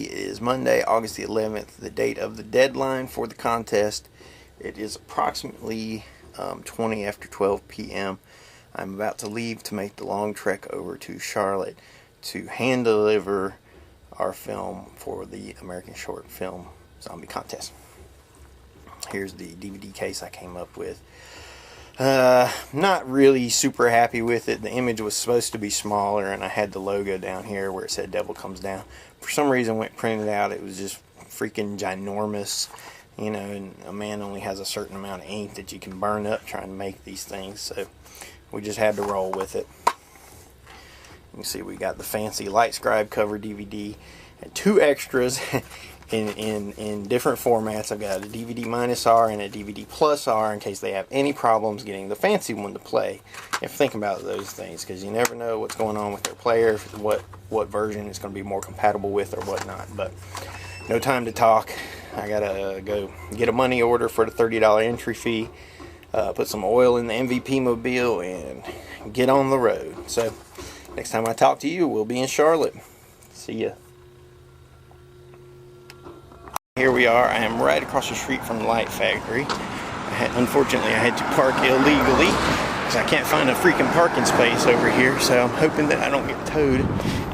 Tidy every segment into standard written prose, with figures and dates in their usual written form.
It is Monday, August the 11th, the date of the deadline for the contest. It is approximately 20 after 12 p.m. I'm about to leave to make the long trek over to Charlotte to hand deliver our film for the American Short Film Zombie Contest. Here's the DVD case I came up with. Not really super happy with it. The image was supposed to be smaller, and I had the logo down here where it said Devil Comes Down. For some reason, when it printed out, it was just freaking ginormous, you know, and a man only has a certain amount of ink that you can burn up trying to make these things, so we just had to roll with it. You can see we got the fancy Light Scribe cover DVD and two extras in different formats. I've got a DVD minus R and a DVD plus R in case they have any problems getting the fancy one to play. You have to think about those things because you never know what's going on with their player, what version it's going to be more compatible with or whatnot. But no time to talk. I gotta go get a money order for the $30 entry fee, put some oil in the MVP mobile, and get on the road. So next time I talk to you, we'll be in Charlotte. See ya. Here we are. I am right across the street from the light factory. Unfortunately, I had to park illegally because I can't find a freaking parking space over here. So I'm hoping that I don't get towed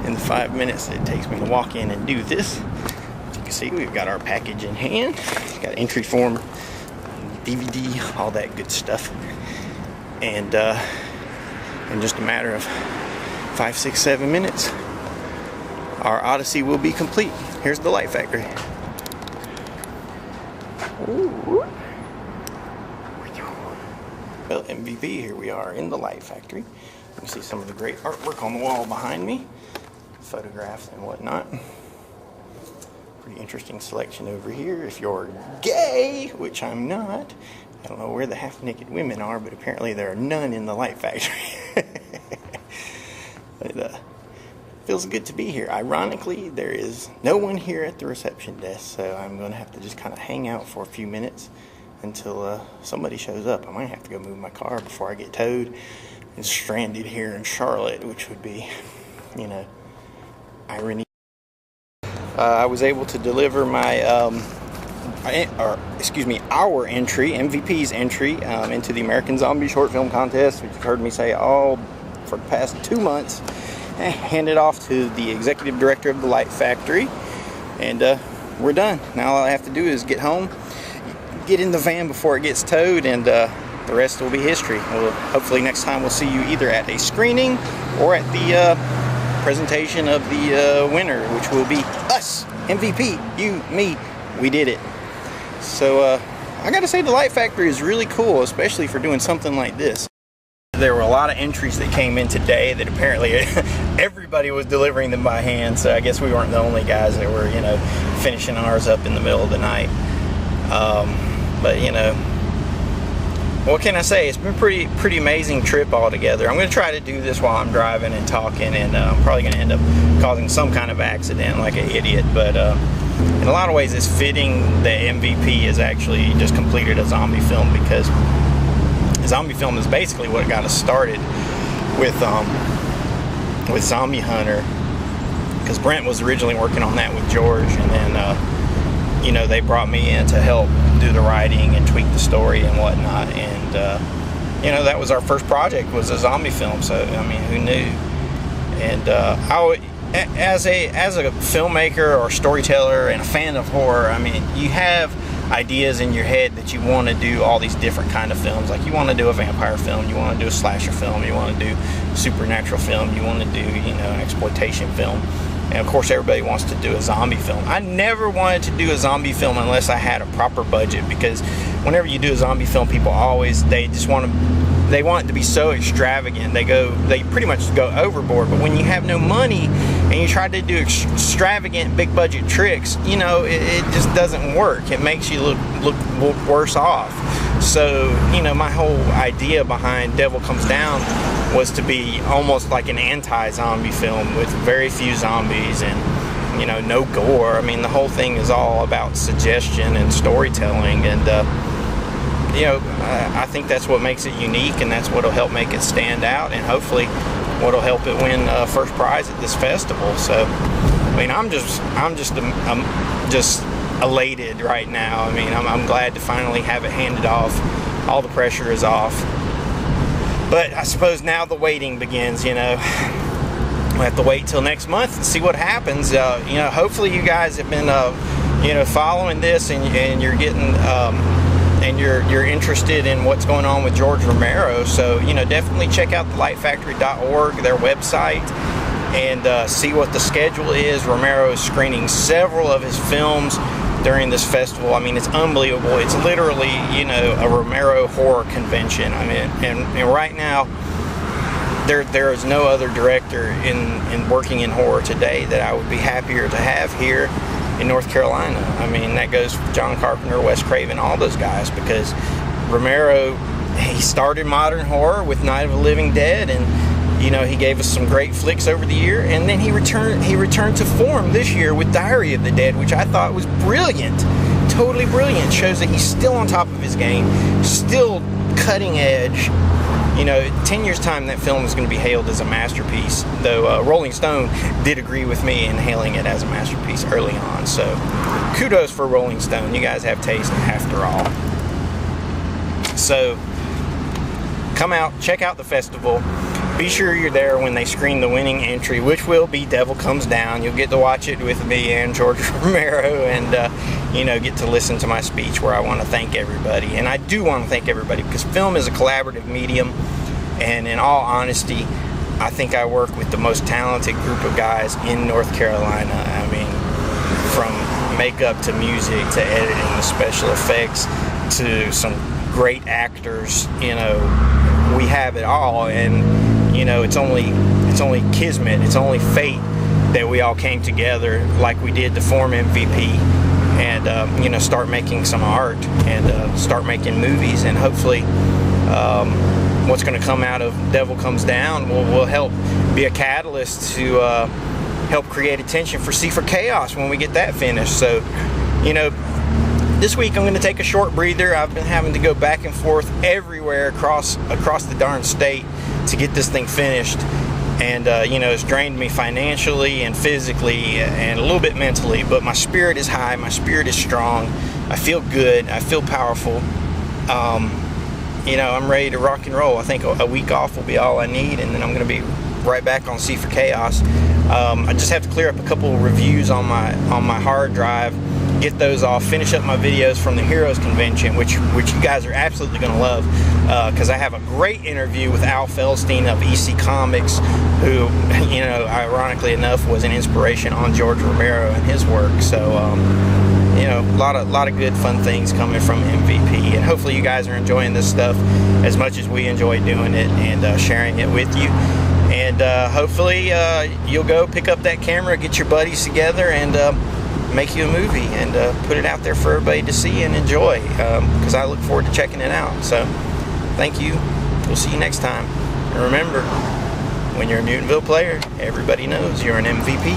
in the 5 minutes that it takes me to walk in and do this. As you can see, we've got our package in hand. We've got entry form, DVD, all that good stuff. And in just a matter of 5, 6, 7 minutes, our odyssey will be complete. Here's the light factory. Ooh. Well, MVP, here we are in the light factory. You can see some of the great artwork on the wall behind me, photographs and whatnot. Pretty interesting selection over here. If you're gay, which I'm not, I don't know where the half-naked women are, but apparently there are none in the light factory. But, feels good to be here. Ironically, there is no one here at the reception desk, so I'm going to have to just kind of hang out for a few minutes until somebody shows up. I might have to go move my car before I get towed and stranded here in Charlotte, which would be, you know, irony. I was able to deliver my, our entry, MVP's entry, into the American Zombie Short Film Contest, which you've heard me say all for the past 2 months. Hand it off to the executive director of the light factory, and we're done. Now all I have to do is get home, get in the van before it gets towed, and the rest will be history. Well, hopefully next time we'll see you either at a screening or at the presentation of the winner, which will be us, MVP, you, me. We did it. So I gotta say, the light factory is really cool, especially for doing something like this. There were a lot of entries that came in today that apparently everybody was delivering them by hand, so I guess we weren't the only guys that were, you know, finishing ours up in the middle of the night. But, you know, what can I say? It's been a pretty amazing trip altogether. I'm going to try to do this while I'm driving and talking, and I'm probably going to end up causing some kind of accident like an idiot, but in a lot of ways it's fitting that MVP has actually just completed a zombie film, because zombie film is basically what got us started with Zombie Hunter, because Brent was originally working on that with George, and then you know, they brought me in to help do the writing and tweak the story and whatnot, and you know, that was our first project, was a zombie film. So I mean, who knew? And as a filmmaker or storyteller and a fan of horror, I mean, you have ideas in your head that you want to do all these different kind of films. Like, you want to do a vampire film, you want to do a slasher film, you want to do supernatural film, you want to do, you know, an exploitation film, and of course everybody wants to do a zombie film. I never wanted to do a zombie film unless I had a proper budget, because whenever you do a zombie film, people always, they want it to be so extravagant. They pretty much go overboard. But when you have no money and you try to do extravagant big budget tricks, you know, it just doesn't work. It makes you look worse off. So, you know, my whole idea behind Devil Comes Down was to be almost like an anti-zombie film with very few zombies and, you know, no gore. I mean, the whole thing is all about suggestion and storytelling, and you know, I think that's what makes it unique, and that's what'll help make it stand out, and hopefully what'll help it win first prize at this festival. So I mean, I'm just elated right now. I mean, I'm glad to finally have it handed off. All the pressure is off. But I suppose now the waiting begins, you know. We'll have to wait till next month and see what happens. You know, hopefully you guys have been, you know, following this, and you're getting, and you're interested in what's going on with George Romero. So, you know, definitely check out thelightfactory.org, their website, and see what the schedule is. Romero is screening several of his films during this festival. I mean, it's unbelievable. It's literally, you know, a Romero horror convention. I mean, and right now, there is no other director in working in horror today that I would be happier to have here in North Carolina. I mean, that goes for John Carpenter, Wes Craven, all those guys, because Romero, he started modern horror with Night of the Living Dead, and you know, he gave us some great flicks over the year, and then he returned to form this year with Diary of the Dead, which I thought was brilliant, totally brilliant. Shows that he's still on top of his game, still cutting edge. You know, 10 years time, that film is going to be hailed as a masterpiece, though Rolling Stone did agree with me in hailing it as a masterpiece early on. So kudos for Rolling Stone. You guys have taste after all. So come out, check out the festival. Be sure you're there when they screen the winning entry, which will be Devil Comes Down. You'll get to watch it with me and George Romero, and you know, get to listen to my speech where I want to thank everybody. And I do want to thank everybody, because film is a collaborative medium, and in all honesty, I think I work with the most talented group of guys in North Carolina. I mean, from makeup to music to editing to special effects to some great actors. You know, we have it all, and you know, it's only kismet, it's only fate that we all came together like we did to form MVP, and you know, start making some art, and start making movies, and hopefully what's going to come out of Devil Comes Down will help be a catalyst to help create attention for C for Chaos when we get that finished. So, you know, this week I'm going to take a short breather. I've been having to go back and forth everywhere across the darn state to get this thing finished, and you know, it's drained me financially and physically and a little bit mentally, but my spirit is high, my spirit is strong, I feel good, I feel powerful. You know, I'm ready to rock and roll. I think a week off will be all I need, and then I'm going to be right back on C for Chaos. I just have to clear up a couple of reviews on my hard drive, get those off, finish up my videos from the Heroes Convention, which you guys are absolutely going to love, because I have a great interview with Al Feldstein of EC Comics, who, you know, ironically enough, was an inspiration on George Romero and his work. So, you know, a lot of good fun things coming from MVP, and hopefully you guys are enjoying this stuff as much as we enjoy doing it and sharing it with you. And hopefully you'll go pick up that camera, get your buddies together, and make you a movie, and put it out there for everybody to see and enjoy, because I look forward to checking it out. So thank you. We'll see you next time. And remember, when you're a Mutantville player, everybody knows you're an MVP.